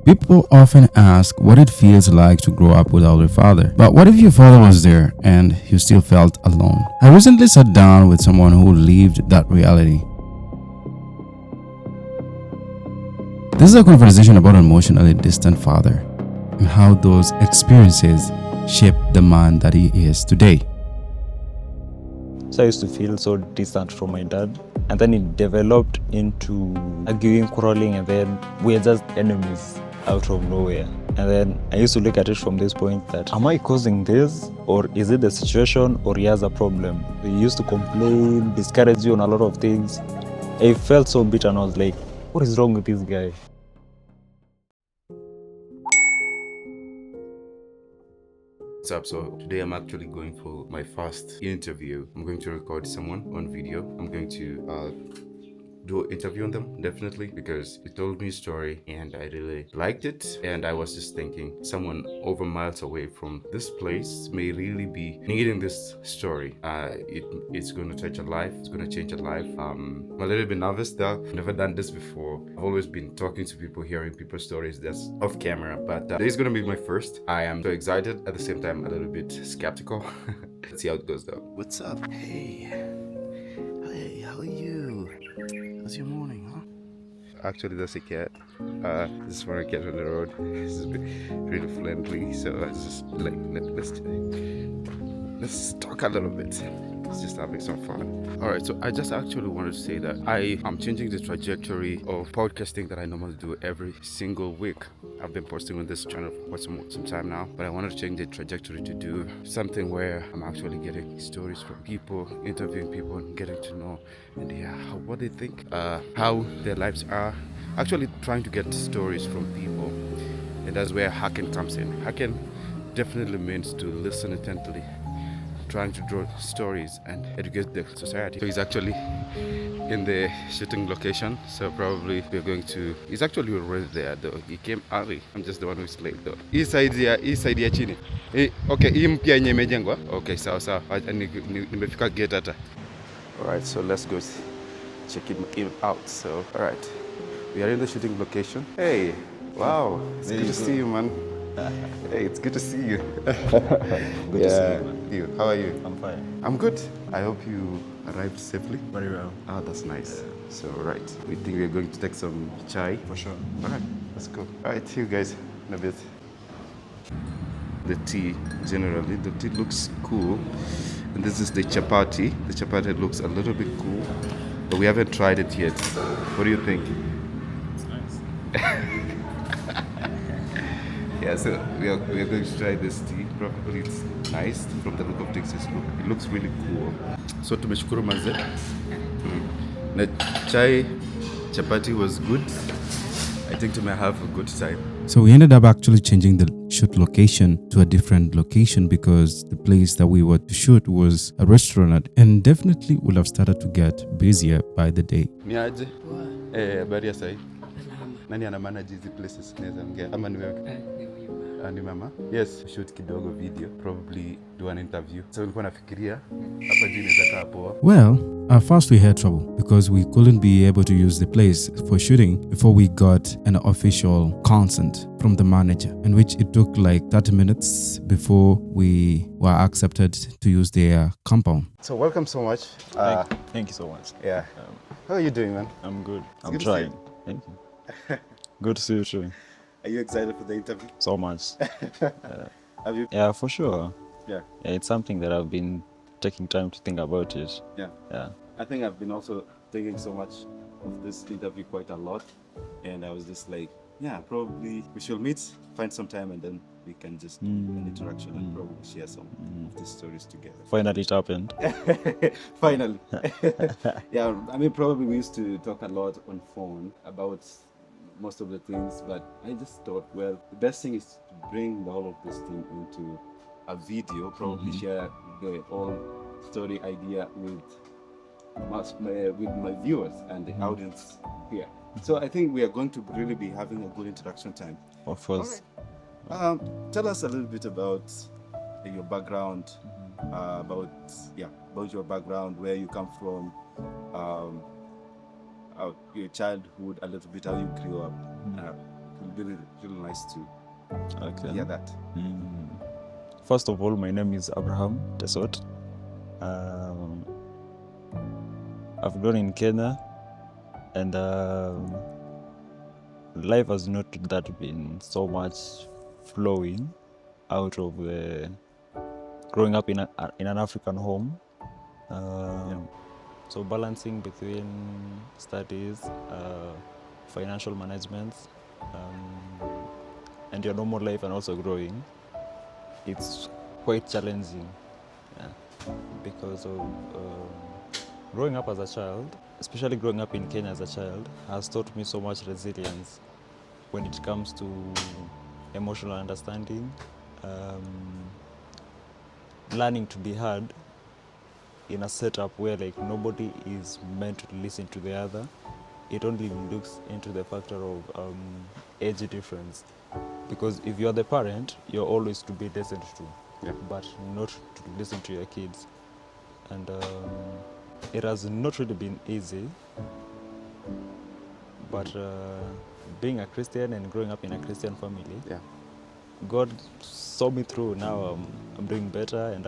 People often ask what it feels like to grow up without a father. But what if your father was there and you still felt alone? I recently sat down with someone who lived that reality. This is a conversation about an emotionally distant father and how those experiences shaped the man that he is today. So I used to feel so distant from my dad. And then it developed into arguing, quarreling, and then we're just enemies out of nowhere. And then I used to look at it from this point that, am I causing this? Or is it the situation? Or he has a problem? He used to complain, discourage you on a lot of things. I felt so bitter and I was like, what is wrong with this guy? What's up? So today I'm actually going for my first interview. I'm going to record someone on video. I'm going to do an interview on them, definitely, because he told me a story and I really liked it. And I was just thinking, someone over miles away from this place may really be needing this story. It's going to touch a life. It's going to change a life. I'm a little bit nervous though. I've never done this before. I've always been talking to people, hearing people's stories that's off camera, but this is going to be my first. I am so excited, at the same time a little bit skeptical. Let's see how it goes though. What's up? Hey, how are you? How's your morning, huh? Actually, that's a cat. This is one cat on the road. This is really friendly, so I just like let's talk a little bit. It's just having some fun. All right, so I just actually wanted to say that I am changing the trajectory of podcasting that I normally do every single week. I've been posting on this channel for some time now, but I wanted to change the trajectory to do something where I'm actually getting stories from people, interviewing people, and getting to know and what they think, how their lives are. Actually, trying to get stories from people, and that's where Hearken comes in. Hearken definitely means to listen intently, trying to draw stories and educate the society. So he's actually in the shooting location, so probably we're going to. He's actually already there though. He came early. I'm just the one who's late though. Hii side ya chini. Okay, hii mpya yenye imejengwa. Okay, sawa sawa. Nimefika gate hata. Alright, so let's go check him out. So, alright, we are in the shooting location. Hey, wow, it's good to see you, man. Hey, it's good to see you. Good to see you, man. You. How are you? I'm fine. I'm good. I hope you arrived safely. Very well. Ah, that's nice. So, right, we think we're going to take some chai. For sure. All right, let's go. All right, see you guys in a bit. The tea, generally, the tea looks cool. And this is the chapati. The chapati looks a little bit cool, but we haven't tried it yet. What do you think? It's nice. Yeah, so we are going to try this tea. Probably it's nice from the look of things. It looks really cool. So tumeshukuru manze. Na chai chapati was good. I think we may have a good time. So we ended up actually changing the shoot location to a different location because the place that we were to shoot was a restaurant and definitely would have started to get busier by the day. Niaje? Habari ya sai? Nani ana manage hizi places naweza ongea ama ni wewe? Ni mama? Yes, shoot kidogo video, probably do an interview. So nilikuwa nafikiria hapa juu inaweza kaa poa. Well, at first we had trouble because we couldn't be able to use the place for shooting before we got an official consent from the manager, in which it took like 30 minutes before we were accepted to use their compound. So welcome so much. Thank you so much. Yeah. How are you doing, man? I'm good. I'm good to trying. see you. Thank you. Good to see you too. Are you excited for the interview? So much. Have you? Yeah, for sure. Yeah. It's something that I've been taking time to think about it. Yeah. Yeah. I think I've been also thinking so much of this interview quite a lot, and I was just like, yeah, probably we should meet, find some time, and then we can just do an interaction and probably share some of these stories together. Finally, it happened. Finally. Yeah, I mean, probably we used to talk a lot on phone about most of the things, but I just thought, well, the best thing is to bring all of this thing into a video, probably share the whole story idea with my viewers and the audience here. So I think we are going to really be having a good interaction time. Of course. Right. Tell us a little bit about your background, about your background, where you come from, your childhood, a little bit how you grew up. It'll be really nice to Okay. hear that. First of all, my name is Abraham Tesot. Um, I've grown in Kenya, and life has not that been so much flowing out of growing up in an African home. So balancing between studies, financial management, and your normal life, and also growing, it's quite challenging, because of growing up as a child, especially growing up in Kenya as a child, has taught me so much resilience when it comes to emotional understanding, learning to be heard in a setup where like nobody is meant to listen to the other. It only looks into the factor of age difference, because if you're the parent, you're always to be listened to, but not to listen to your kids. And it has not really been easy, but being a Christian and growing up in a Christian family, God saw me through. Now I'm doing better, and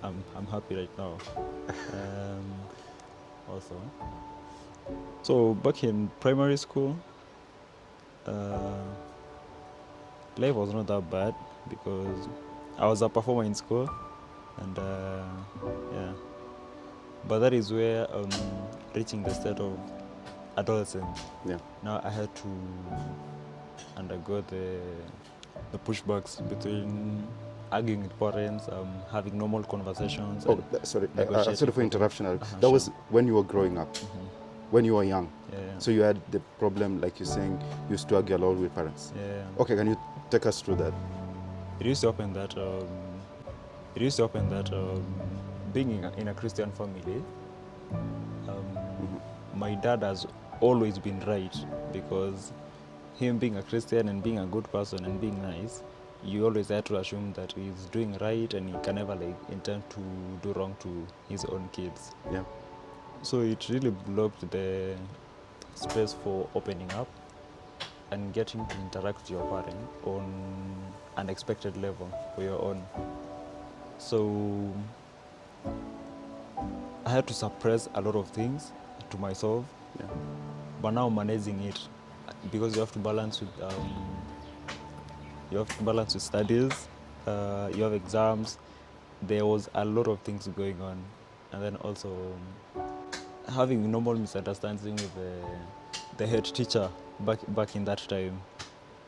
I'm happy right now. Also, so back in primary school, life was not that bad because I was a performer in school, and but that is where reaching the state of adolescence. Now I had to undergo the pushbacks between arguing with parents, having normal conversations. Sorry for interruption. That was when you were growing up, when you were young. So you had the problem, like you're saying, you used to argue a lot with parents. Okay, can you take us through that? It used to happen that being in a Christian family, my dad has always been right, because him being a Christian and being a good person and being nice, you always have to assume that he's doing right and he can never like intend to do wrong to his own kids. So it really blocked the space for opening up and getting to interact with your parent on an expected level for your own. So I had to suppress a lot of things to myself, but now managing it, because you have to balance with studies, you have exams. There was a lot of things going on, and then also having normal misunderstanding with the head teacher back in that time.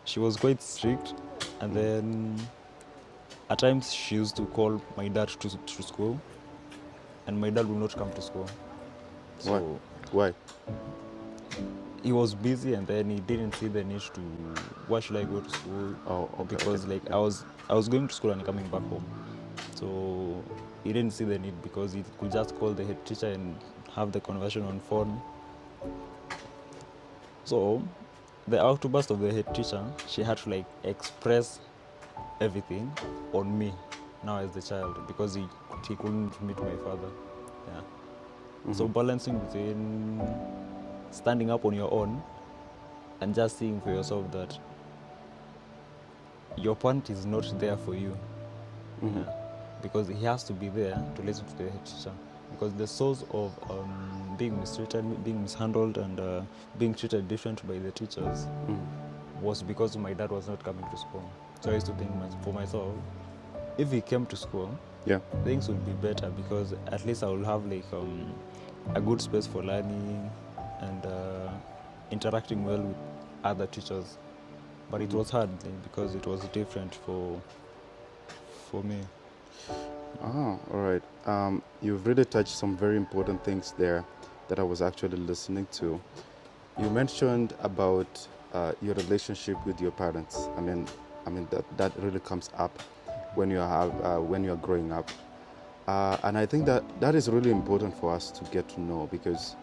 She was quite strict, and then at times she used to call my dad to school, and my dad would not come to school. So Why? He was busy, and then he didn't see the need to, why should I go to school? Because I was going to school and coming back home. So he didn't see the need, because he could just call the head teacher and have the conversation on phone. So the outburst of the head teacher, she had to like express everything on me now as the child, because he couldn't meet my father. So balancing between standing up on your own and just seeing for yourself that your parent is not there for you, because he has to be there to listen to the head teacher, because the source of being mistreated, being mishandled, and being treated different by the teachers was because my dad was not coming to school. So I used to think for myself, if he came to school, things would be better, because at least I will have like a good space for learning and interacting well with other teachers. But it was hard because it was different for me. All right. You've really touched some very important things there that I was actually listening to. You mentioned about your relationship with your parents. I mean that really comes up when you're growing up, and I think that is really important for us to get to know, because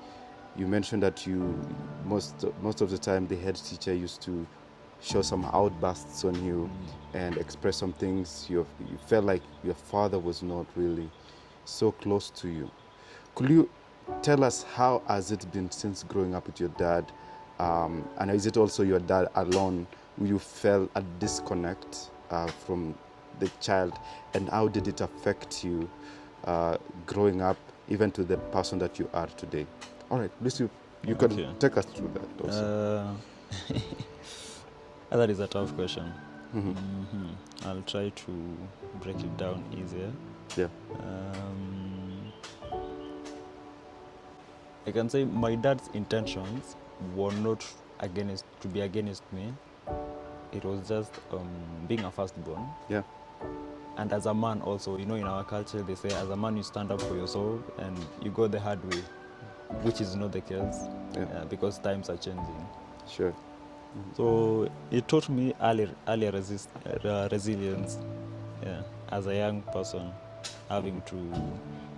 you mentioned that most of the time the head teacher used to show some outbursts on you and express some things. You felt like your father was not really so close to you. Could you tell us how has it been since growing up with your dad, and is it also your dad alone you felt a disconnect from the child, and how did it affect you growing up, even to the person that you are today? All right, please, you can Okay. take us through that also. That is a tough question. Mm-hmm. I'll try to break it down easier. Yeah. I can say my dad's intentions were not to be against me. It was just being a firstborn. Yeah. And as a man also, in our culture, they say as a man you stand up for yourself and you go the hard way, which is not the case. Yeah. Because times are changing. Sure. So it taught me early resilience as a young person, having to,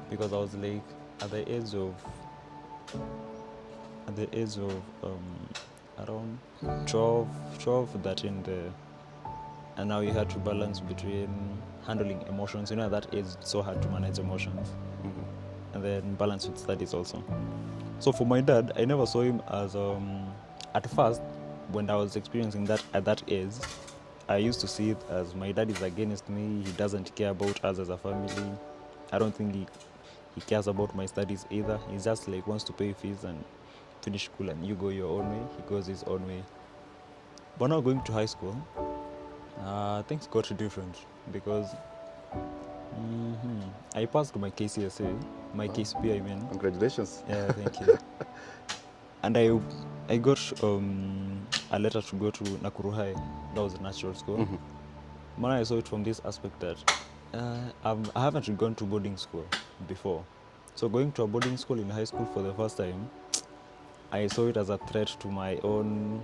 because I was like at the age of around 12, 13 there, and now you had to balance between handling emotions. At that age it's so hard to manage emotions, and then balance with studies also. So for my dad, I never saw him as at first when I was experiencing that at that age, I used to see it as my dad is against me. He doesn't care about us as a family. I don't think he cares about my studies either. He just like wants to pay fees and finish school, and you go your own way, he goes his own way. But now going to high school, things got different because I passed my KCSA, my KCP I mean. Congratulations. Yeah, thank you. And I got a letter to go to Nakuru High. That was a national school. When I saw it from this aspect that I haven't gone to boarding school before. So going to a boarding school in high school for the first time, I saw it as a threat to my own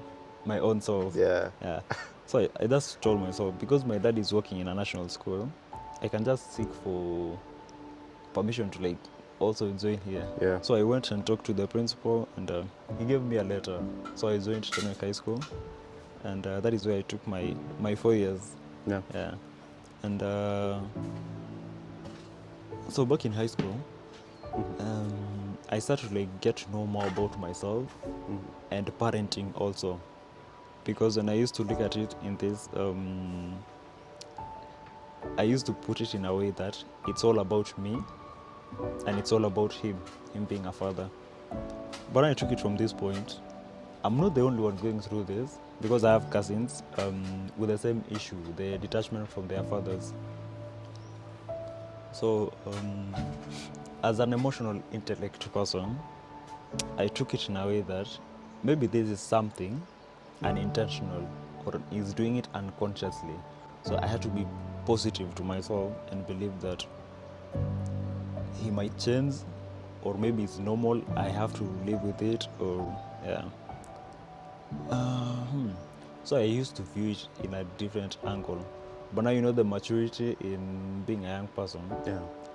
self. Yeah. So I just told myself, because my dad is working in a national school, I can just seek for permission to like also join here. Yeah. So I went and talked to the principal, and he gave me a letter. So I joined Tenwek High School, and that is where I took my 4 years. Yeah. And so back in high school, I started to like get to know more about myself and parenting also, because when I used to look at it in this, I used to put it in a way that it's all about me and it's all about him being a father. But when I took it from this point, I'm not the only one going through this, because I have cousins with the same issue, the detachment from their fathers. So as an emotional intellect person, I took it in a way that maybe this is something unintentional, or he's doing it unconsciously. So I had to be positive to myself and believe that he might change, or maybe it's normal, I have to live with it, or So I used to view it in a different angle. But now the maturity in being a young person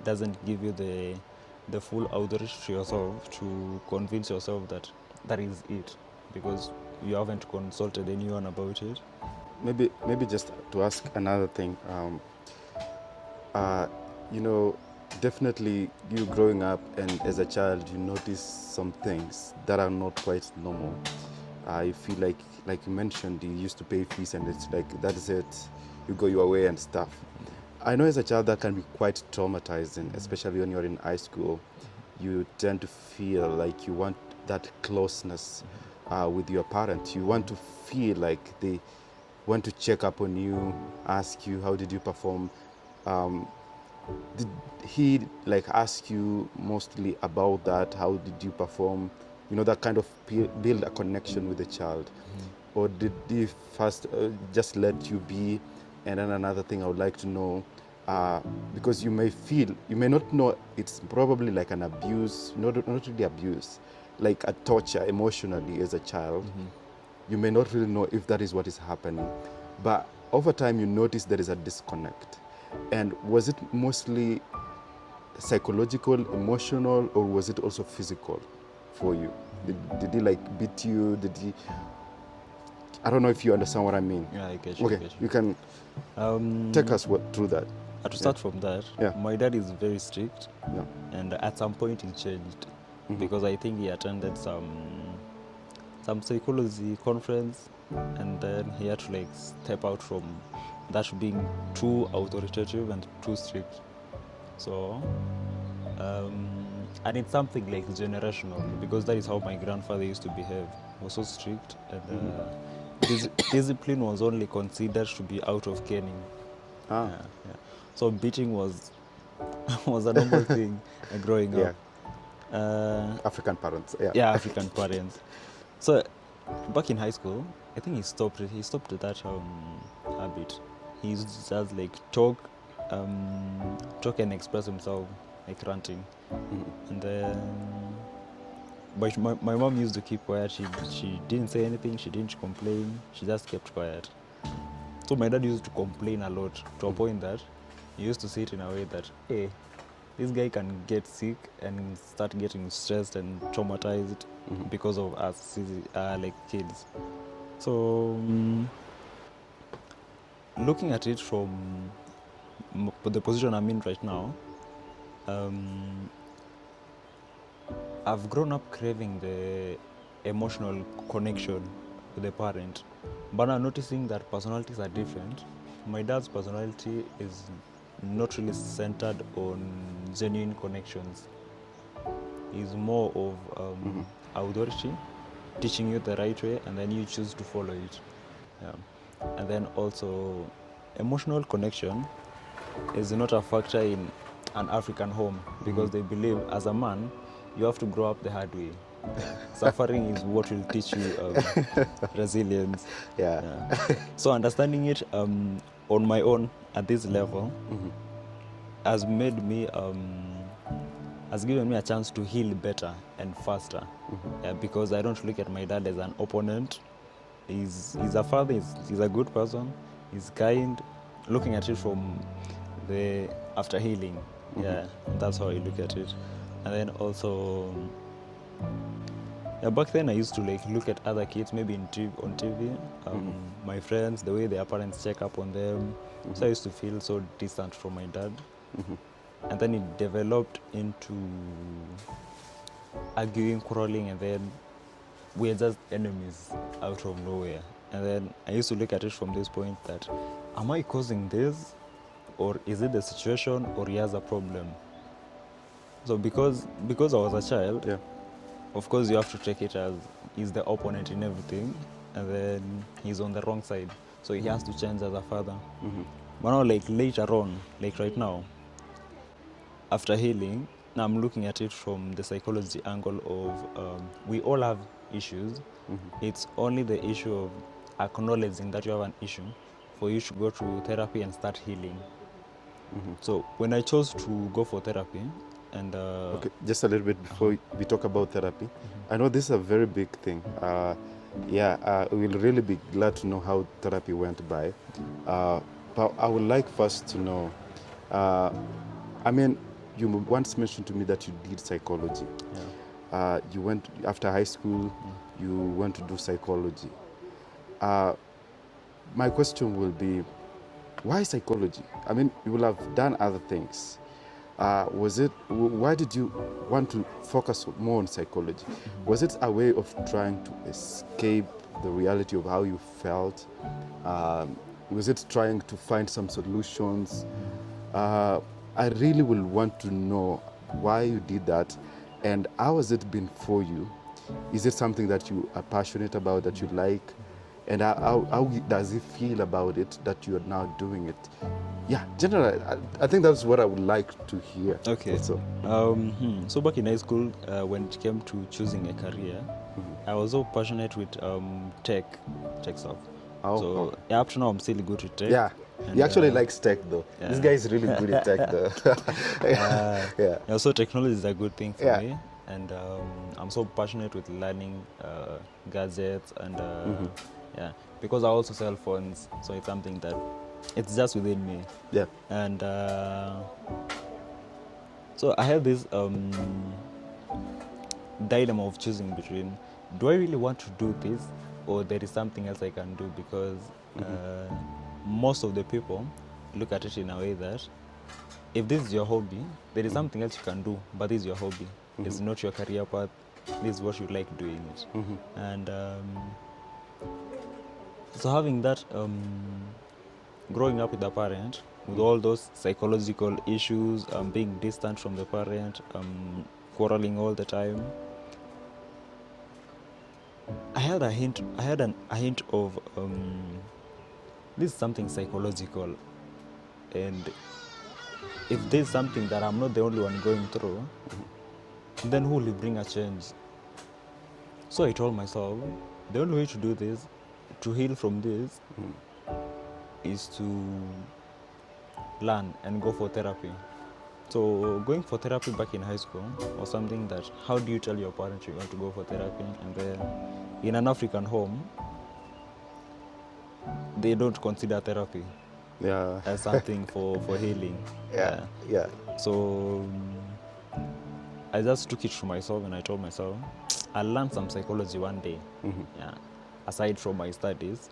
doesn't give you the full outreach to yourself to convince yourself that that is it, because you haven't consulted anyone about it. Maybe just to ask another thing, definitely you growing up and as a child, you notice some things that are not quite normal. I feel like you mentioned, you used to pay fees and it's like, that is it, you go your way and stuff. I know as a child that can be quite traumatizing, especially when you're in high school. You tend to feel like you want that closeness with your parents. You want to feel like they want to check up on you, ask you, how did you perform? Did he like ask you mostly about that? How did you perform? That kind of build a connection with the child. Or did he first just let you be? And then another thing I would like to know, because you may not know, it's probably like an abuse, not really abuse, like a torture emotionally as a child. You may not really know if that is what is happening. But over time you notice there is a disconnect. And was it mostly psychological, emotional, or was it also physical for you? Did he like beat you? Did he... I don't know if you understand what I mean. Yeah, I get you. Okay, you can take us through that. To start from that, my dad is very strict, and at some point he changed, because I think he attended some psychology conference, and then he had to like step out from that being too authoritative and too strict. So, and it's something like generational, because that is how my grandfather used to behave. He was so strict, and discipline was only considered to be out of caning. Yeah. So beating was was a normal thing growing up. African parents. Yeah, African parents. So back in high school, I think he stopped it. He stopped that habit. He used to just like talk and express himself, like ranting. And then, but my mom used to keep quiet. She didn't say anything. She didn't complain. She just kept quiet. So my dad used to complain a lot, to a point that he used to say it in a way that, hey, this guy can get sick and start getting stressed and traumatized because of us, like kids. So looking at it from the position I'm in right now, I've grown up craving the emotional connection with the parent, but now noticing that personalities are different. My dad's personality is not really centered on genuine connections. He's more of authority, teaching you the right way, and then you choose to follow it. And then also, emotional connection is not a factor in an African home, because they believe as a man, you have to grow up the hard way. Suffering is what will teach you resilience. So understanding it on my own at this level has made me has given me a chance to heal better and faster. Because I don't look at my dad as an opponent. He's a father. He's a good person. He's kind. Looking at it from the after healing, that's how I look at it. And then also, back then I used to like look at other kids, maybe on TV, my friends, the way their parents check up on them. So I used to feel so distant from my dad. And then it developed into arguing, quarreling, and then we're just enemies out of nowhere. And then I used to look at it from this point that, am I causing this, or is it the situation, or he has a problem? So because I was a child, of course you have to take it as he's the opponent in everything, and then he's on the wrong side. So he has to change as a father. But now, like later on, like right now, after healing, now I'm looking at it from the psychology angle of we all have issues. It's only the issue of acknowledging that you have an issue for you to go to therapy and start healing. So when I chose to go for therapy, and okay, just a little bit before we talk about therapy, I know this is a very big thing. We'll really be glad to know how therapy went by. But I would like first to know, I mean, you once mentioned to me that you did psychology. You went, after high school, you went to do psychology. My question will be, why psychology? I mean, you will have done other things. Why did you want to focus more on psychology? Was it a way of trying to escape the reality of how you felt? Was it trying to find some solutions? I really will want to know why you did that, and how has it been for you? Is it something that you are passionate about, that you like? And how does it feel about it that you are now doing it? Yeah, generally, I think that's what I would like to hear. Okay. Also. So back in high school, when it came to choosing a career, I was so passionate with tech stuff. Up to now, I'm still good with tech. Yeah. He actually likes tech though. This guy is really good at tech though. So technology is a good thing for me, and I'm so passionate with learning gadgets and because I also sell phones, so it's something that it's just within me. And so I have this dilemma of choosing between, do I really want to do this, or there is something else I can do? Because most of the people look at it in a way that if this is your hobby, there is something else you can do, but this is your hobby. It's not your career path. this is what you like doing it. And so having that, growing up with a parent, with all those psychological issues, being distant from the parent, quarreling all the time, I had a hint of this is something psychological, and if there's something that I'm not the only one going through, then who will bring a change? So I told myself, the only way to do this, to heal from this, is to learn and go for therapy. So going for therapy back in high school was something that, how do you tell your parents you want to go for therapy? And then in an African home, they don't consider therapy Yeah. as something for healing. Yeah. Yeah. So I just took it to myself and I told myself, I'll learn some psychology one day, yeah, aside from my studies.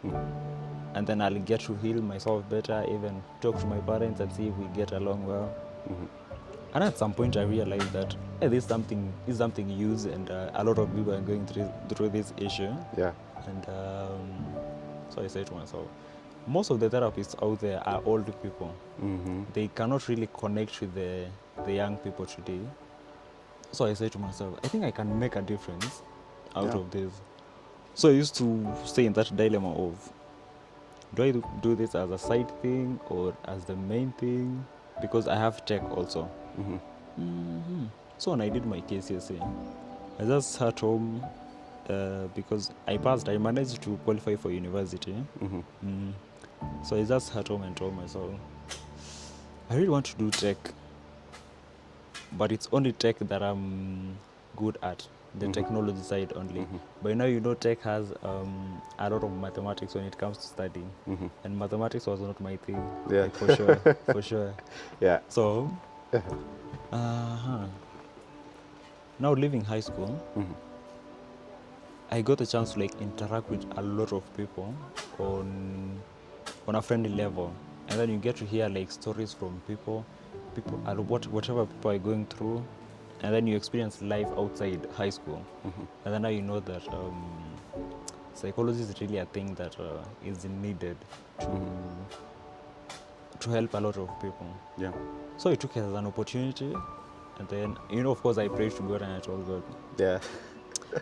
And then I'll get to heal myself better, even talk to my parents and see if we get along well. And at some point I realized that this is something used, and a lot of people are going through this issue. Yeah. And so I said to myself, most of the therapists out there are old people. They cannot really connect with the young people today. So I said to myself, I think I can make a difference out of this. So I used to stay in that dilemma of, do I do this as a side thing or as the main thing? Because I have tech also. So when I did my KCSE, I just sat home because I managed to qualify for university. So I just sat home and told myself, I really want to do tech, but it's only tech that I'm good at, the technology side only. But now tech has a lot of mathematics when it comes to studying, and mathematics was not my thing, like, for sure. Yeah. So now leaving high school, I got a chance to interact with a lot of people on a friendly level, and then you get to hear stories from people whatever people are going through, and then you experience life outside high school, and then now you know that psychology is really a thing that is needed to help a lot of people. Yeah. So I took it as an opportunity, and then of course I prayed to God and I told God, Yeah.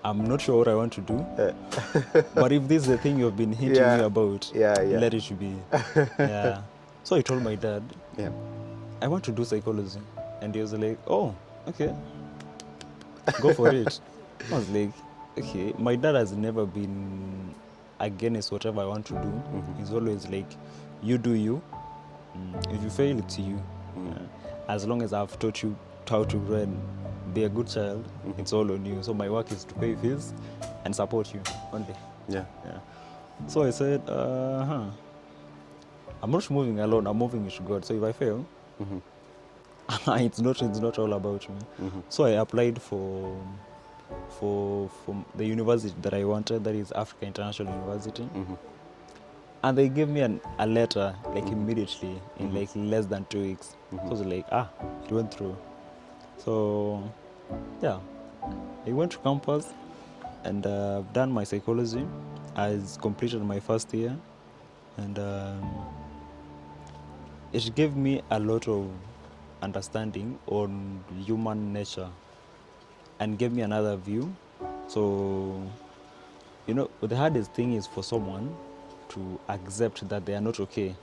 I'm not sure what I want to do, but if this is the thing you've been hinting me about, let it be. Yeah. So I told my dad, I want to do psychology, and he was like, oh, okay, go for it. I was like, okay. My dad has never been against whatever I want to do. He's always like, you do you. If you fail, it's you. As long as I've taught you how to grow and be a good child, it's all on you. So my work is to pay fees and support you only. Yeah. So I said, I'm not moving alone, I'm moving with God. So if I fail, it's not all about me. So I applied for the university that I wanted, that is Africa International University. And they gave me a letter immediately in less than 2 weeks. So I was like, it went through. So yeah, I went to campus and I've done my psychology. I completed my first year, and it gave me a lot of understanding on human nature and gave me another view. So the hardest thing is for someone to accept that they are not okay,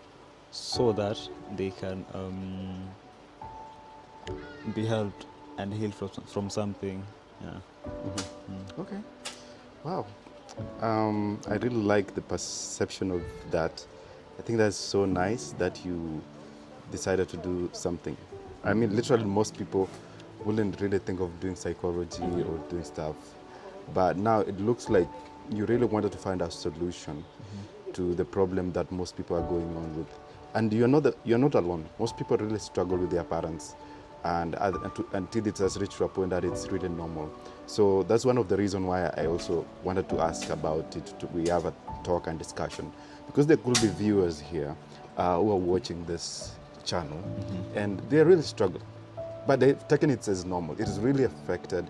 so that they can be helped and healed from something. Okay. Wow. I really like the perception of that. I think that's so nice that you decided to do something. I mean, literally most people wouldn't really think of doing psychology or doing stuff. But now it looks like you really wanted to find a solution to the problem that most people are going on with. And you're not alone. Most people really struggle with their parents, and until it has reached to a point that it's really normal. So that's one of the reasons why I also wanted to ask about it. We have a talk and discussion, because there could be viewers here who are watching this channel, and they really struggle, but they've taken it as normal. It has really affected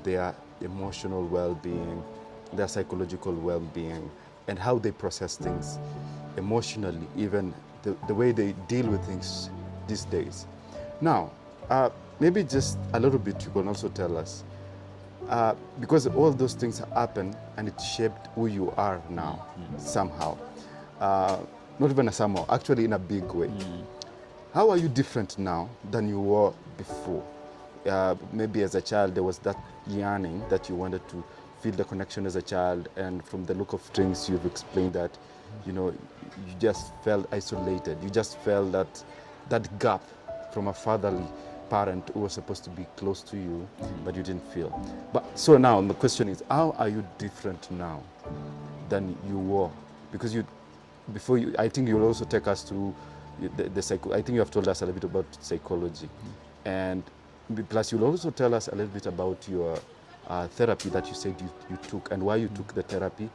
their emotional well-being, their psychological well-being, and how they process things emotionally, even the way they deal with things these days. Now, maybe just a little bit you can also tell us, because all those things happen and it shaped who you are now somehow. Not even a somehow, actually in a big way. How are you different now than you were before? Maybe as a child there was that yearning that you wanted to feel the connection as a child, and from the look of things you've explained that, you just felt isolated. You just felt that gap from a fatherly parent who was supposed to be close to you, but you didn't feel. But so now the question is, how are you different now than you were? Because I think you'll also take us through the psycho. I think you have told us a little bit about psychology, and plus you'll also tell us a little bit about your therapy that you said you took, and why you took the therapy,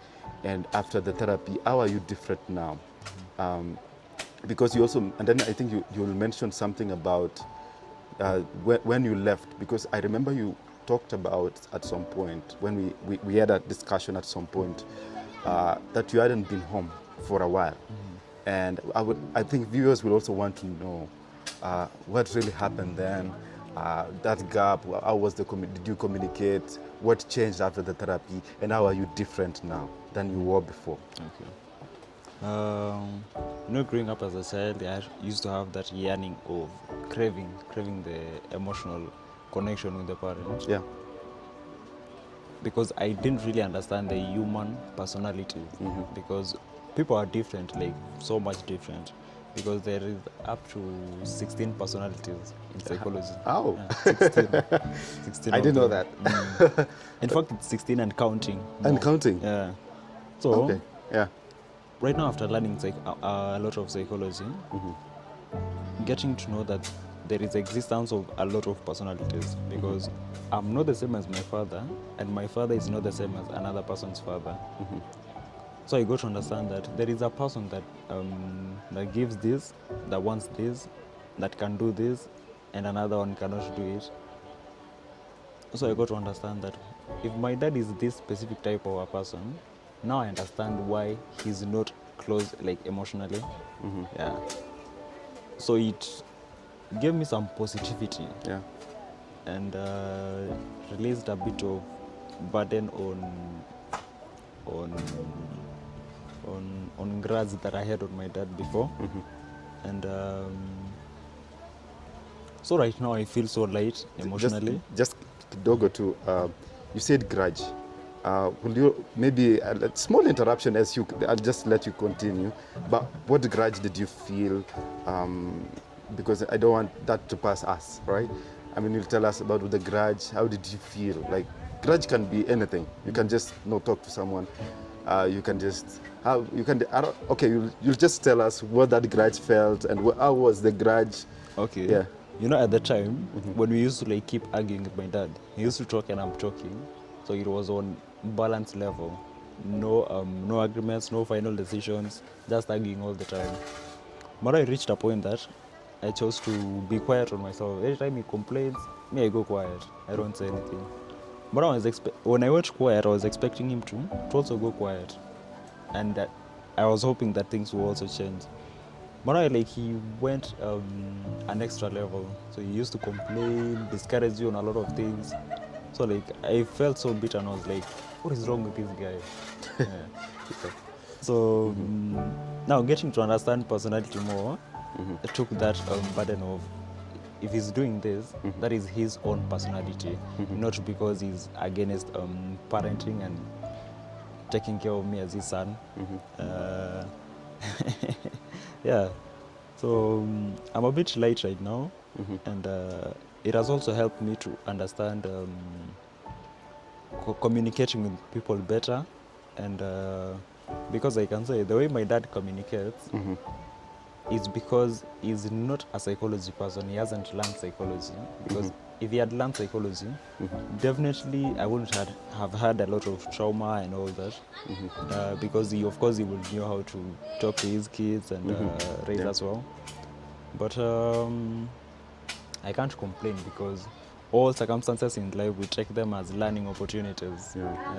and after the therapy, how are you different now? Because you also, and then I think you'll mention something about when you left, because I remember you talked about at some point when we had a discussion at some point that you hadn't been home for a while. And I think viewers will also want to know what really happened then, that gap, how was did you communicate, what changed after the therapy, and how are you different now than you were before? Okay. Growing up as a child, I used to have that yearning of craving the emotional connection with the parents. Yeah. Because I didn't really understand the human personality, because people are different, like so much different, because there is up to 16 personalities in psychology. Oh. Yeah, 16 I of didn't know them. that. In fact, it's 16 and counting. And more. counting? Yeah. So, Okay, yeah. right now, after learning a lot of psychology, getting to know that there is existence of a lot of personalities, because I'm not the same as my father, and my father is not the same as another person's father. So I got to understand that there is a person that gives this, that wants this, that can do this, and another one cannot do it. So I got to understand that if my dad is this specific type of a person, now I understand why he's not close, like emotionally. Yeah. So it gave me some positivity. Yeah. And released a bit of burden on grades that I had on my dad before. And so right now I feel so light emotionally. Just kidogo too. You said grudge. Will you maybe a small interruption as I'll just let you continue. But what grudge did you feel? Because I don't want that to pass us, right? I mean, you'll tell us about the grudge. How did you feel? Like, grudge can be anything. You can just talk to someone. You can just you'll just tell us what that grudge felt and how was the grudge. Okay. Yeah. At the time when we used to keep arguing with my dad, he used to talk and I'm talking, so it was on balance level. No agreements, no final decisions, just arguing all the time. But I reached a point that I chose to be quiet on myself. Every time he complains, me I go quiet. I don't say anything. But when I went quiet, I was expecting him to also go quiet, and I was hoping that things will also change. But he went an extra level. So he used to complain, discourage you on a lot of things. So I felt so bitter, and I was like, what is wrong with this guy? Yeah. So now getting to understand personality more, I took that burden of, if he's doing this, that is his own personality, not because he's against parenting and taking care of me as his son. Yeah, so I'm a bit light right now, and it has also helped me to understand communicating with people better, and because I can say the way my dad communicates is because he's not a psychology person. He hasn't learned psychology, because if he had learned psychology, definitely I wouldn't have had a lot of trauma and all that, because he will know how to talk to his kids and raise as well. But I can't complain, because all circumstances in life, we take them as learning opportunities. Yeah.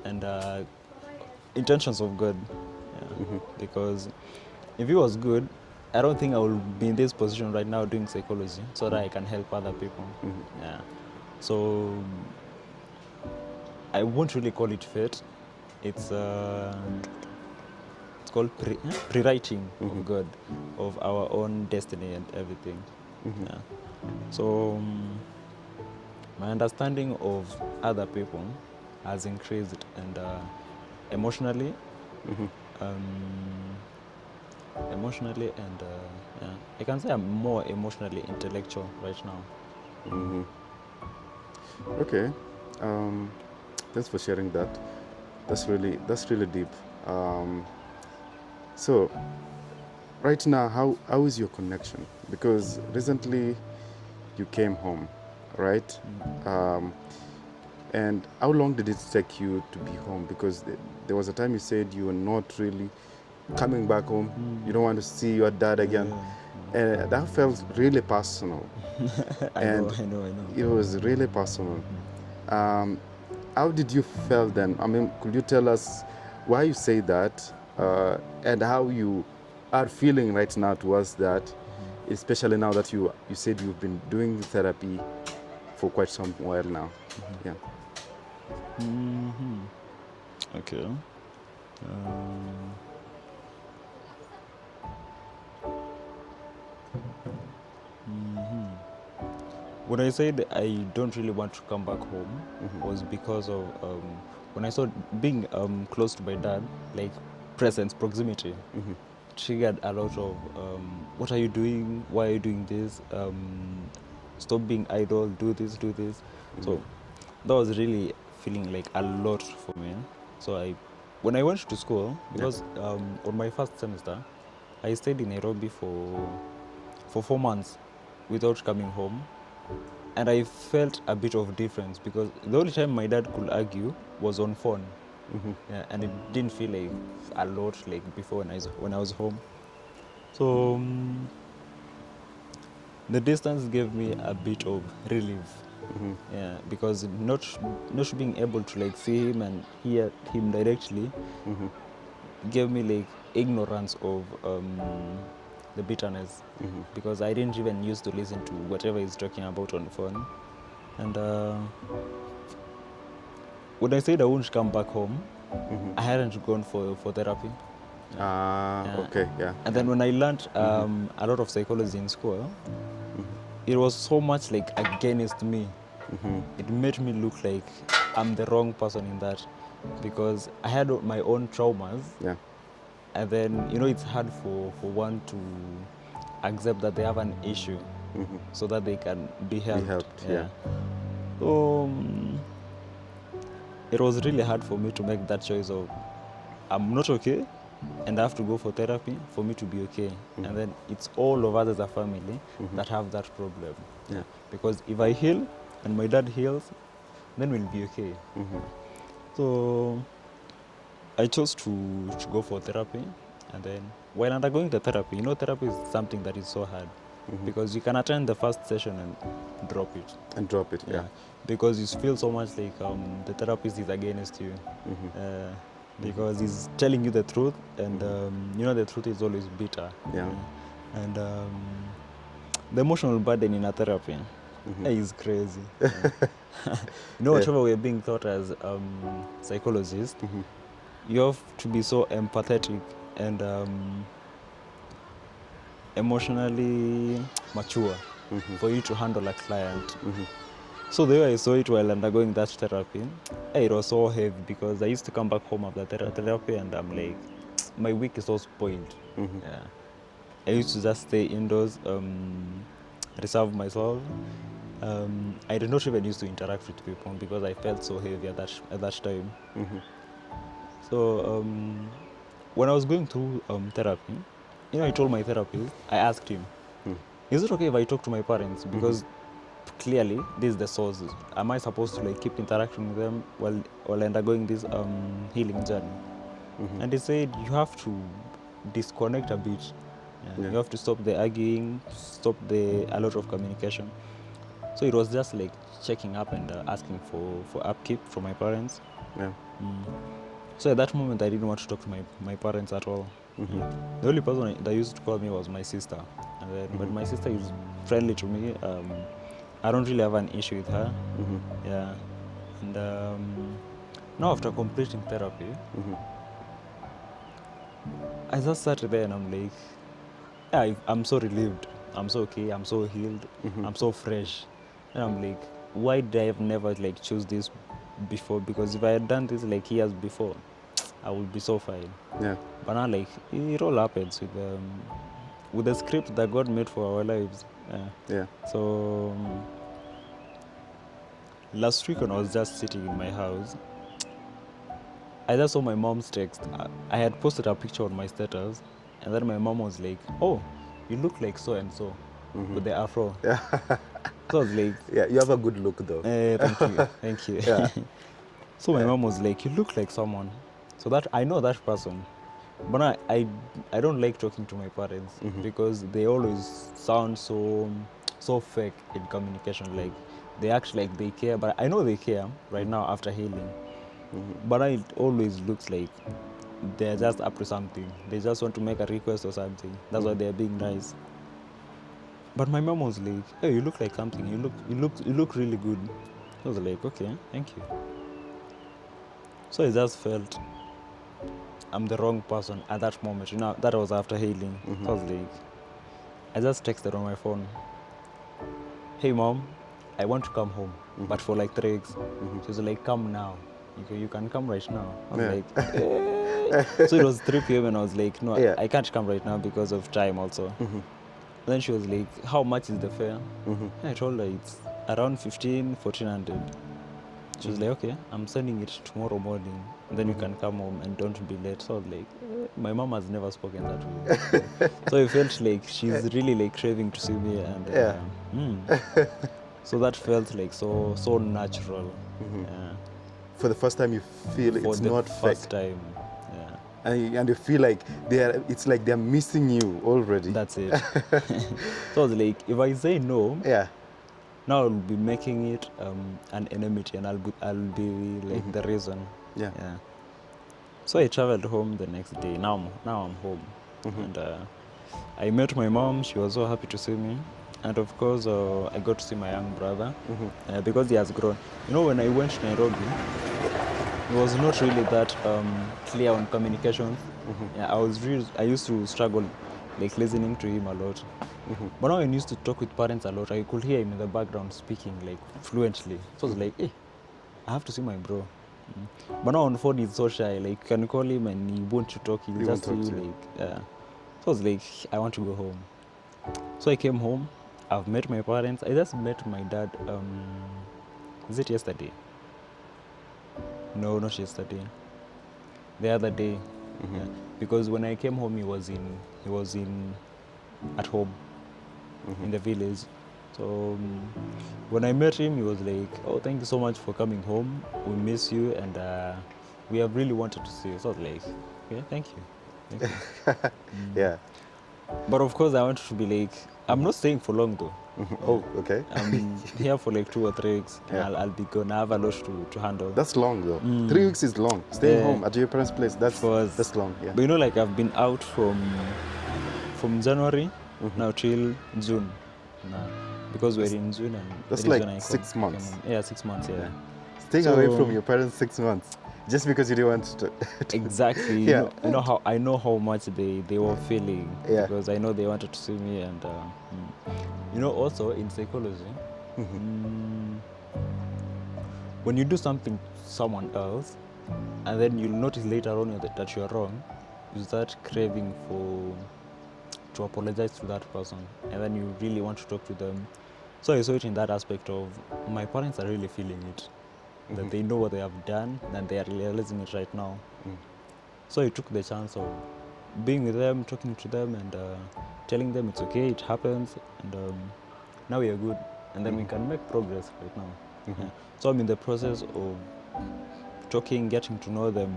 And intentions of God. Because if he was good, I don't think I will be in this position right now doing psychology so that I can help other people. Yeah. So I won't really call it fate. It's called pre-writing of God, of our own destiny and everything. Yeah. So my understanding of other people has increased, and emotionally, emotionally, and yeah, I can say I'm more emotionally intellectual right now. Okay. Thanks for sharing that. That's really deep. So right now, how is your connection? Because recently you came home, right? And how long did it take you to be home? Because there was a time you said you were not really coming back home. You don't want to see your dad again. And that felt really personal. I know. It was really personal. How did you feel then? I mean, could you tell us why you say that, and how you are feeling right now towards that, especially now that you said you've been doing therapy for quite some while now? Yeah. Okay. When I said I don't really want to come back home was because of when I saw being close to my dad, like presence, proximity, triggered a lot of what are you doing? Why are you doing this? Stop being idle. Do this. Do this. So that was really feeling like a lot for me. So when I went to school, because on my first semester, I stayed in Nairobi for 4 months without coming home. And I felt a bit of difference because the only time my dad could argue was on phone. Yeah, and it didn't feel like a lot like before when I was home. So the distance gave me a bit of relief. Yeah, because not being able to like see him and hear him directly gave me like ignorance of the bitterness, because I didn't even used to listen to whatever he's talking about on the phone. And when I said I wouldn't come back home, I hadn't gone for therapy. Okay, yeah. And then when I learned a lot of psychology in school, it was so much like against me. It made me look like I'm the wrong person in that, because I had my own traumas. Yeah. And then, it's hard for one to accept that they have an issue so that they can be helped. Yeah. So it was really hard for me to make that choice of I'm not okay and I have to go for therapy for me to be okay. And then it's all of us as a family that have that problem. Yeah. Because if I heal and my dad heals, then we'll be okay. So I chose to go for therapy. And then while undergoing the therapy, therapy is something that is so hard. Because you can attend the first session and drop it. Yeah. Because you feel so much like the therapist is against you. Because he's telling you the truth, and the truth is always bitter. Yeah. And the emotional burden in a therapy is crazy. Whatever we're being taught as psychologists, you have to be so empathetic and emotionally mature for you to handle a client. So the way I saw it while undergoing that therapy, it was so heavy because I used to come back home after therapy and I'm like, my week is so spoiled. Yeah. I used to just stay indoors, reserve myself. I did not even used to interact with people because I felt so heavy at that time. So when I was going through therapy, I told my therapist, I asked him, is it okay if I talk to my parents? Because clearly this is the source. Am I supposed to like keep interacting with them while undergoing this healing journey? And he said you have to disconnect a bit. You have to stop the arguing, stop a lot of communication. So it was just like checking up and asking for upkeep from my parents. Yeah. So at that moment, I didn't want to talk to my parents at all. The only person that used to call me was my sister. And then, but my sister is friendly to me. I don't really have an issue with her. Yeah. And now after completing therapy, I just sat there and I'm like, yeah, I'm so relieved. I'm so okay. I'm so healed. I'm so fresh. And I'm like, why did I have never like choose this before? Because if I had done this like years before, I would be so fine. Yeah. But now like it all happens with the script that God made for our lives. Yeah. So last week when I was just sitting in my house, I just saw my mom's text. I had posted a picture on my status, and then my mom was like, "Oh, you look like so and so with the afro." Yeah. So I was like, Yeah. You have a good look, though. Thank you, thank you." Yeah. So my mom was like, "You look like someone." So that I know that person, but I don't like talking to my parents because they always sound so fake in communication. Like they act like they care, but I know they care right now after healing. But it always looks like they're just up to something. They just want to make a request or something. That's why they're being nice. But my mom was like, "Hey, you look like something. You look really good." I was like, "Okay, thank you." So I just felt I'm the wrong person at that moment. You know, that was after healing. So I was like, I just texted on my phone, "Hey mom, I want to come home, but for like 3 weeks." She was like, "Come now. You can come right now." I was Yeah. like, eh. So it was 3 p.m. and I was like, "No, Yeah. I can't come right now because of time also." Then she was like, "How much is the fare?" I told her it's around 1400. She was like, "Okay, I'm sending it tomorrow morning. Then you can come home and don't be late." So I was like, my mom has never spoken that way. So I felt like she's really like craving to see me, and so that felt like so natural. Yeah. For the first time, you feel For it's the not first fake, time. Yeah. and you feel like it's like they're missing you already. That's it. So I was like, if I say no, Yeah. now I'll be making it an enmity, and I'll be like the reason. Yeah. So I traveled home the next day. Now I'm home, and I met my mom. She was so happy to see me, and of course I got to see my young brother because he has grown. You know, when I went to Nairobi, it was not really that clear on communication. Yeah, I used to struggle like listening to him a lot. But now when I used to talk with parents a lot, I could hear him in the background speaking like fluently. So I was like, hey, I have to see my bro. But now on phone he's so shy. Like you can call him and he won't talk. He'll He won't just talk see you to you. like yeah. So I was like, I want to go home. So I came home. I've met my parents. I just met my dad. Is it yesterday? No, not yesterday. The other day. Yeah. Because when I came home, he was at home in the village. So when I met him, he was like, "Oh, thank you so much for coming home. We miss you, and we have really wanted to see you." So I was like, "Yeah, thank you." Yeah. But of course, I wanted to be like, I'm not staying for long though. Oh, okay. I'm here for like 2 or 3 weeks, and Yeah. I'll be gone. I have a lot to handle. That's long though. 3 weeks is long. Staying Yeah. home at your parents' place, that's long. Yeah. But you know, like I've been out from January now till June now, because we're in June, and That's that is like when I 6 months. came home. Yeah, 6 months. Yeah. Staying away from your parents 6 months just because you didn't want to. Exactly. Yeah. You know how I know how much they were feeling, Yeah. because I know they wanted to see me, and you know, also in psychology, when you do something to someone else, and then you'll notice later on that you're wrong, you start craving to apologize to that person, and then you really want to talk to them. So I saw it in that aspect of my parents are really feeling it, that they know what they have done, and they are realizing it right now. So I took the chance of being with them, talking to them, and telling them it's okay, it happens, and now we are good, and then we can make progress right now. Yeah. So I'm in the process of talking, getting to know them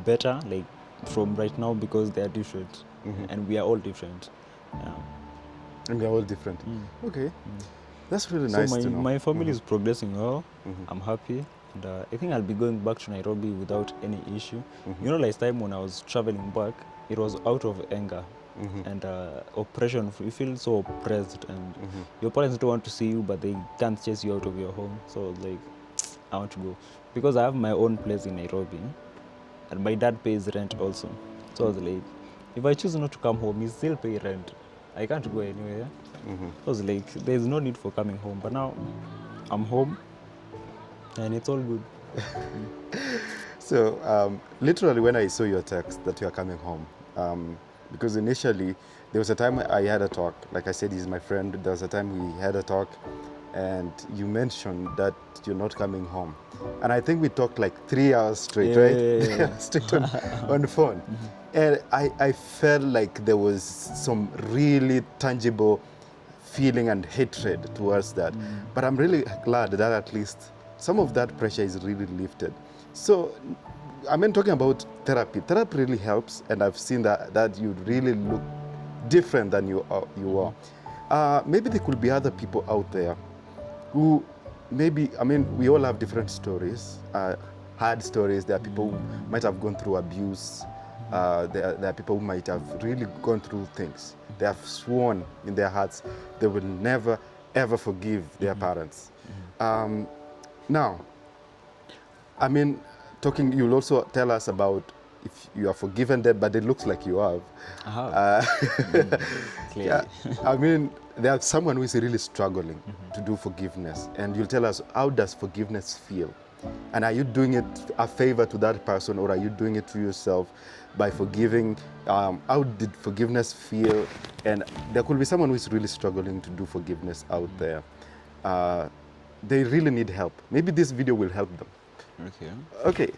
better, like from right now, because they are different, and we are all different. Yeah. And they're all different. Okay. That's really So nice my, to know. my family is progressing well. Mhm. I'm happy. And I think I'll be going back to Nairobi without any issue. You know, last time when I was traveling back, it was out of anger and oppression. You feel so oppressed, and your parents don't want to see you, but they can't chase you out of your home. So I was like, I want to go because I have my own place in Nairobi, and my dad pays rent also. So I was like, if I choose not to come home, he still pay rent. I can't go anywhere. I was like, there's no need for coming home. But now I'm home, and it's all good. So, literally, when I saw your text that you are coming home, because initially there was a time I had a talk. Like I said, he's my friend. There was a time we had a talk, and you mentioned that you're not coming home. And I think we talked like 3 hours straight, right? Yeah. Straight on the phone. And I felt like there was some really tangible feeling and hatred towards that. But I'm really glad that at least some of that pressure is really lifted. So, I mean, talking about therapy, therapy really helps, and I've seen that you really look different than you are. Maybe there could be other people out there who maybe, I mean, we all have different stories, hard stories. There are people who might have gone through abuse. There are people who might have really gone through things. They have sworn in their hearts they will never, ever forgive their parents. Now, I mean, you'll also tell us about if you have forgiven them, but it looks like you have. Clearly. Yeah, I mean, there's someone who is really struggling to do forgiveness, and you'll tell us, how does forgiveness feel? And are you doing it a favor to that person, or are you doing it to yourself by forgiving? How did forgiveness feel? And there could be someone who is really struggling to do forgiveness out there. They really need help. Maybe this video will help them. Okay. Okay.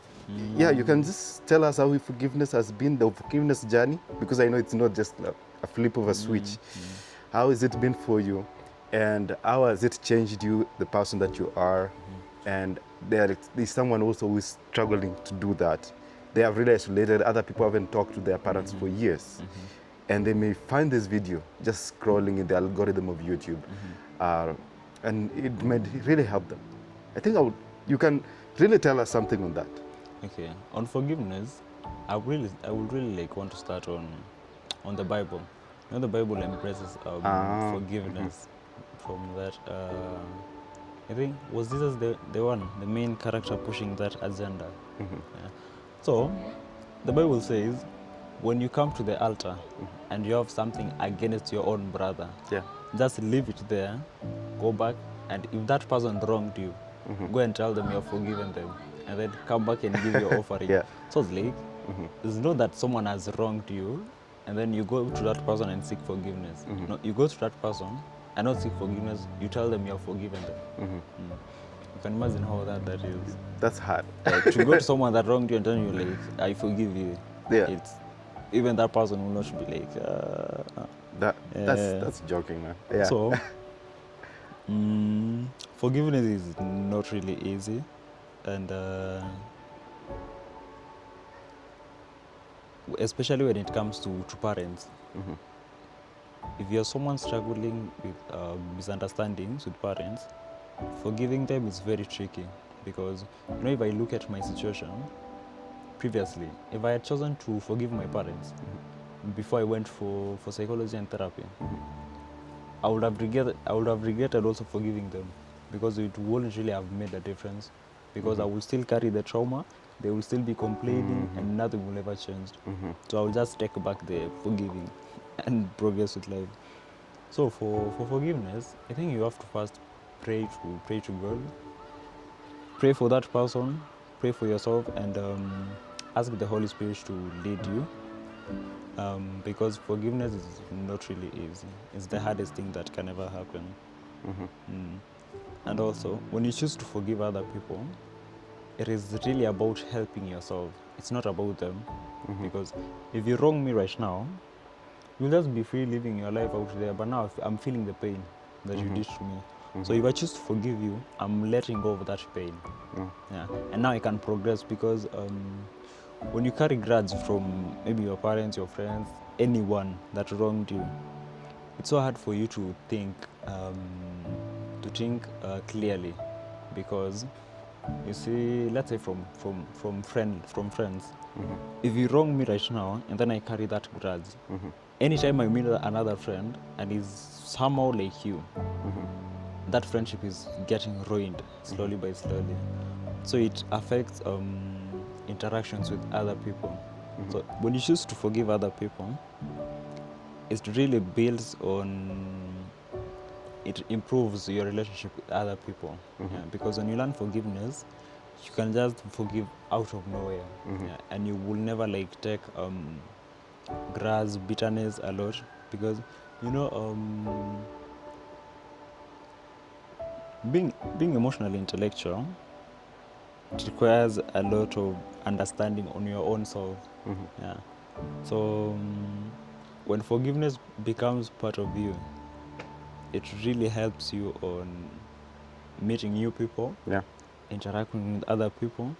Yeah, you can just tell us how forgiveness has been, the forgiveness journey, because I know it's not just a flip of a switch. How has it been for you? And how has it changed you, the person that you are? And there is someone also who is struggling to do that. They have really isolated. Other people haven't talked to their parents for years. And they may find this video just scrolling in the algorithm of YouTube. And it might really help them. I think you can really tell us something on that. Okay. On forgiveness, I would really like want to start on the Bible. You know, the Bible embraces forgiveness from that. I think was Jesus the main character pushing that agenda. Yeah. So, the Bible says, when you come to the altar and you have something against your own brother, just leave it there, go back, and if that person wronged you, go and tell them you have forgiven them, and then come back and give your offering. So it's like, it's not that someone has wronged you, and then you go to that person and seek forgiveness. No, you go to that person and not seek forgiveness, you tell them you have forgiven them. You can imagine how that is. That's hard. To go to someone that wronged you and tell you, like, I forgive you. Yeah. It's, even that person will not be like, That's joking, man. Yeah. So, forgiveness is not really easy, and especially when it comes to parents. If you're someone struggling with misunderstandings with parents, forgiving them is very tricky, because, you know, if I look at my situation previously, if I had chosen to forgive my parents before I went for psychology and therapy, I would have regretted also forgiving them, because it wouldn't really have made a difference, because I will still carry the trauma, they will still be complaining, and nothing will ever change. So I will just take back the forgiving and progress with life. So for forgiveness, I think you have to first pray to God, pray for that person, pray for yourself, and ask the Holy Spirit to lead you. Because forgiveness is not really easy. It's the hardest thing that can ever happen. And also, when you choose to forgive other people, it is really about helping yourself. It's not about them. Because if you wrong me right now, you'll just be free living your life out there. But now I'm feeling the pain that you did to me. So if I choose to forgive you, I'm letting go of that pain. Yeah. And now I can progress, because when you carry grudge from maybe your parents, your friends, anyone that wronged you, it's so hard for you to think, to think clearly, because you see, let's say from friends, if you wrong me right now and then I carry that grudge, anytime I meet another friend and is somehow like you, that friendship is getting ruined slowly by slowly. So it affects interactions with other people. So when you choose to forgive other people, it really builds on, it improves your relationship with other people. Yeah, because when you learn forgiveness, you can just forgive out of nowhere. Yeah, and you will never like take grudge, bitterness a lot, because you know being emotionally intellectual, it requires a lot of understanding on your own self. Yeah. So when forgiveness becomes part of you, it really helps you on meeting new people, Yeah. interacting with other people,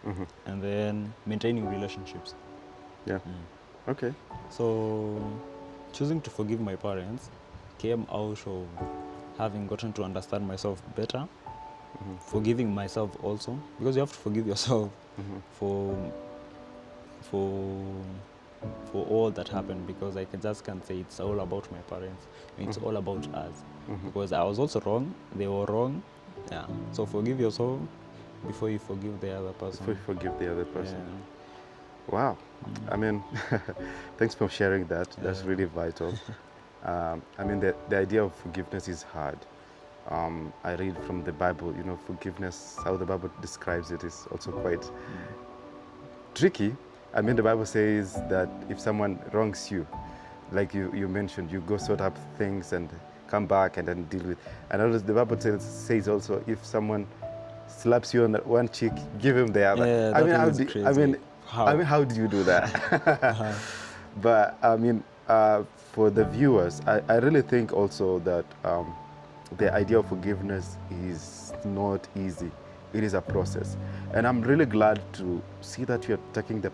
and then maintaining relationships. Yeah. Okay. So choosing to forgive my parents came out of having gotten to understand myself better, forgiving myself also, because you have to forgive yourself for for all that happened, because I just can't say it's all about my parents. It's all about us, because I was also wrong, they were wrong. Yeah. So forgive yourself before you forgive the other person. Before you forgive the other person. Yeah. Wow. I mean, thanks for sharing that. That's really vital. I mean, the idea of forgiveness is hard. I read from the Bible, you know, forgiveness, how the Bible describes it is also quite tricky. I mean, the Bible says that if someone wrongs you, like you mentioned, you go sort out things and come back and then deal with. And also the Bible says also, if someone slaps you on one cheek, give him the other. Yeah, I mean, that is crazy. how do you do that? But I mean, for the viewers, I really think also that the idea of forgiveness is not easy. It is a process. And I'm really glad to see that you're taking the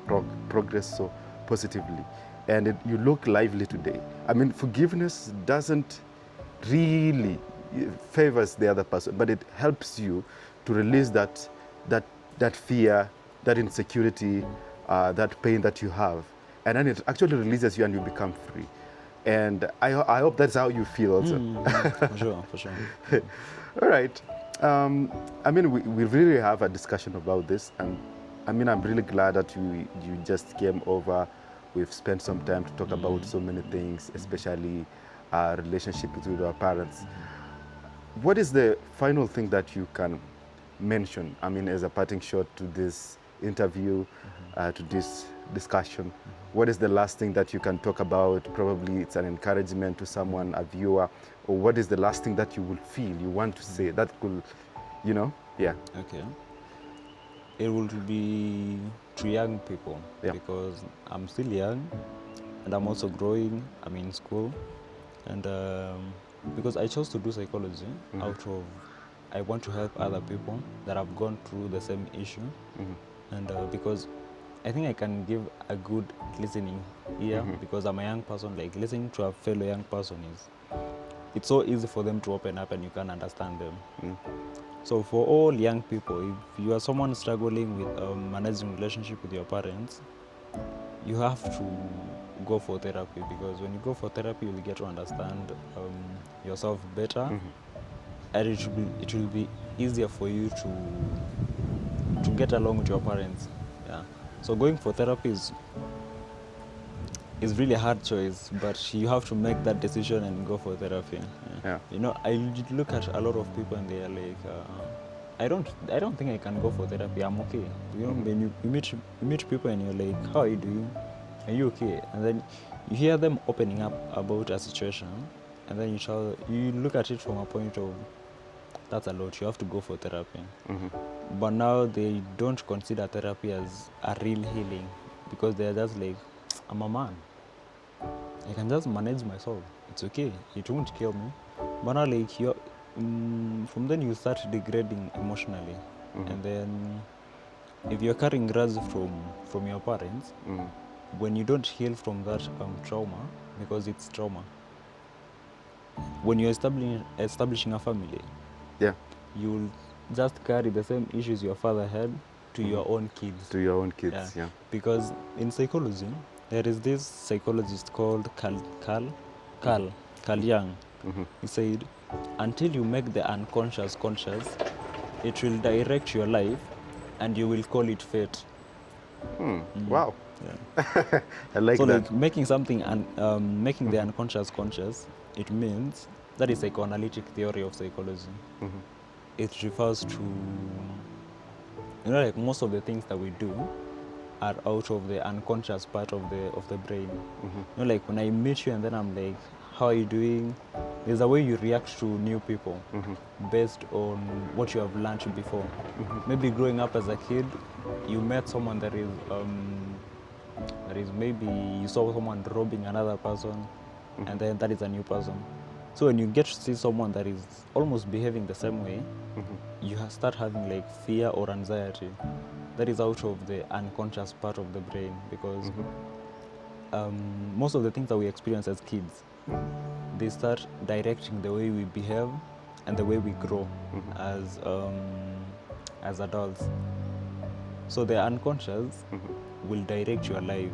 progress so positively. And you look lively today. I mean, forgiveness doesn't really favors the other person, but it helps you to release that fear, that insecurity, that pain that you have. And then it actually releases you and you become free. And I hope that's how you feel also. For sure. All right. I mean, we really have a discussion about this, and I mean, I'm really glad that you just came over. We've spent some time to talk about so many things, especially our relationship with our parents. What is the final thing that you can mention, I mean, as a parting shot to this interview, to this discussion? What is the last thing that you can talk about? Probably it's an encouragement to someone, a viewer, or what is the last thing that you will feel, you want to say, that could, you know, yeah. Okay. It will be to young people, Yeah. because I'm still young and I'm also growing. I'm in school, and because I chose to do psychology out of, I want to help other people that have gone through the same issue, and because I think I can give a good listening ear, because I'm a young person. Like, listening to a fellow young person it's so easy for them to open up and you can understand them. So for all young people, if you are someone struggling with managing relationship with your parents, you have to go for therapy, because when you go for therapy, you'll get to understand yourself better, and it will be easier for you to get along with your parents. Yeah. So going for therapy is really a hard choice, but you have to make that decision and go for therapy. Yeah. You know, I look at a lot of people and they are like, I don't think I can go for therapy. I'm okay. You know, when you meet people and you're like, how are you doing? Are you okay? And then you hear them opening up about a situation, and then you look at it from a point of, that's a lot. You have to go for therapy. But now they don't consider therapy as a real healing, because they're just like, I'm a man. I can just manage myself. It's okay. It won't kill me. But now, like, from then you start degrading emotionally, and then if you're carrying grudge from your parents, when you don't heal from that trauma, because it's trauma, when you're establishing a family, Yeah. you'll just carry the same issues your father had to your own kids. To your own kids. Yeah. Because in psychology, there is this psychologist called Carl Jung. He said, until you make the unconscious conscious, it will direct your life and you will call it fate. Wow. Yeah. I like So that. like making something making the unconscious conscious, it means that is psychoanalytic theory of psychology. It refers to, you know, like most of the things that we do are out of the unconscious part of the brain. You know, like when I meet you and then I'm like, how are you doing? There's a way you react to new people based on what you have learned before. Maybe growing up as a kid, you met someone that is maybe you saw someone robbing another person, and then that is a new person. So when you get to see someone that is almost behaving the same way, you start having like fear or anxiety. That is out of the unconscious part of the brain, because most of the things that we experience as kids, they start directing the way we behave and the way we grow as adults. So the unconscious will direct your life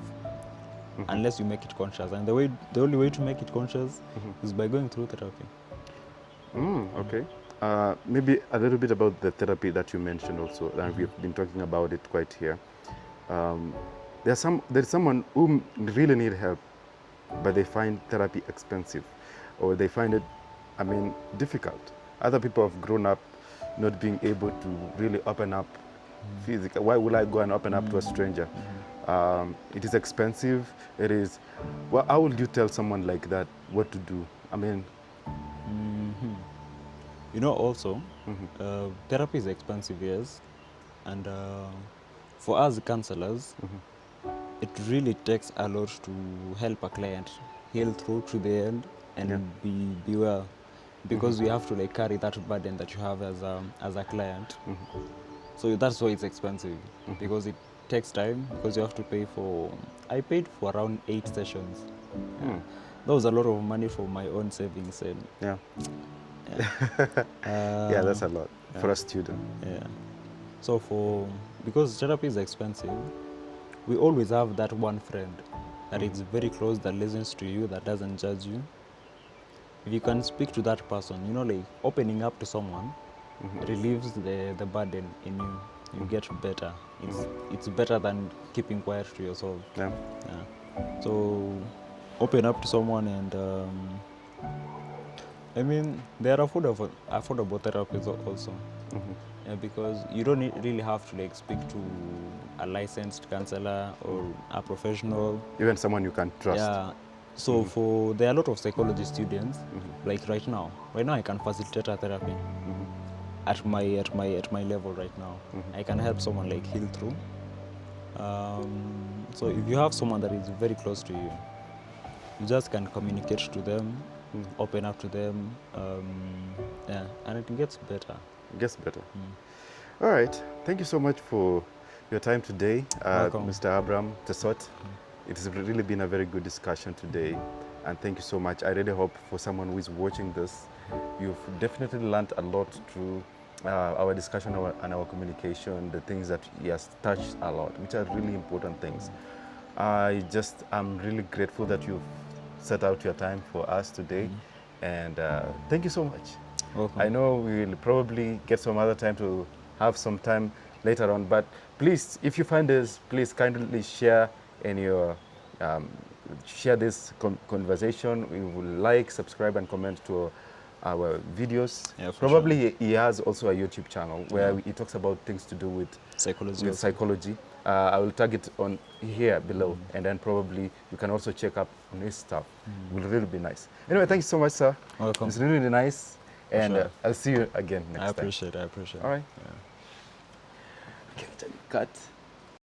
unless you make it conscious. And the only way to make it conscious is by going through therapy. Okay. Maybe a little bit about the therapy that you mentioned also, and we've been talking about it quite here. There's someone who really need help, but they find therapy expensive, or they find it, difficult. Other people have grown up not being able to really open up physically. Why would I go and open up to a stranger? It is expensive. It is. Well, how would you tell someone like that what to do? You know, also, therapy is expensive, yes. And for us counselors, it really takes a lot to help a client heal through to the end and be well. Because we have to like carry that burden that you have as a client. So that's why it's expensive, because it takes time, because you have to pay for, I paid for around 8 sessions. That was a lot of money for my own savings. And Yeah. yeah, Yeah, that's a lot for a student. yeah. So because therapy is expensive, we always have that one friend that is very close, that listens to you, that doesn't judge you. If you can speak to that person, you know, like opening up to someone relieves the burden in you. You get better. It's better than keeping quiet to yourself. Yeah. Yeah. So open up to someone, and there are affordable therapies also. Yeah, because you don't really have to like speak to a licensed counselor or a professional. Even someone you can trust. Yeah. So there are a lot of psychology students, like right now I can facilitate a therapy at my level right now. I can help someone like heal through. So if you have someone that is very close to you, you just can communicate to them, open up to them, yeah, and it gets better. It gets better. All right. Thank you so much for your time today, Welcome. Mr. Abraham Tesot. It has really been a very good discussion today, and thank you so much. I really hope for someone who is watching this, you've definitely learned a lot through our discussion and our communication, the things that he has touched a lot, which are really important things. I'm really grateful that you've set out your time for us today, and thank you so much. Welcome. I know we will probably get some other time to have some time later on, but please, if you find this, please kindly share in your share this conversation. We will like, subscribe, and comment to our videos. Yeah, for probably he has also a YouTube channel where he talks about things to do with Psychology. with psychology. I will tag it on here below, and then probably you can also check up on his stuff. It will really be nice. Anyway, thank you so much, sir. Welcome. It's really nice, and Sure. I'll see you again next I time. appreciate it. All right. Yeah. Okay, cut.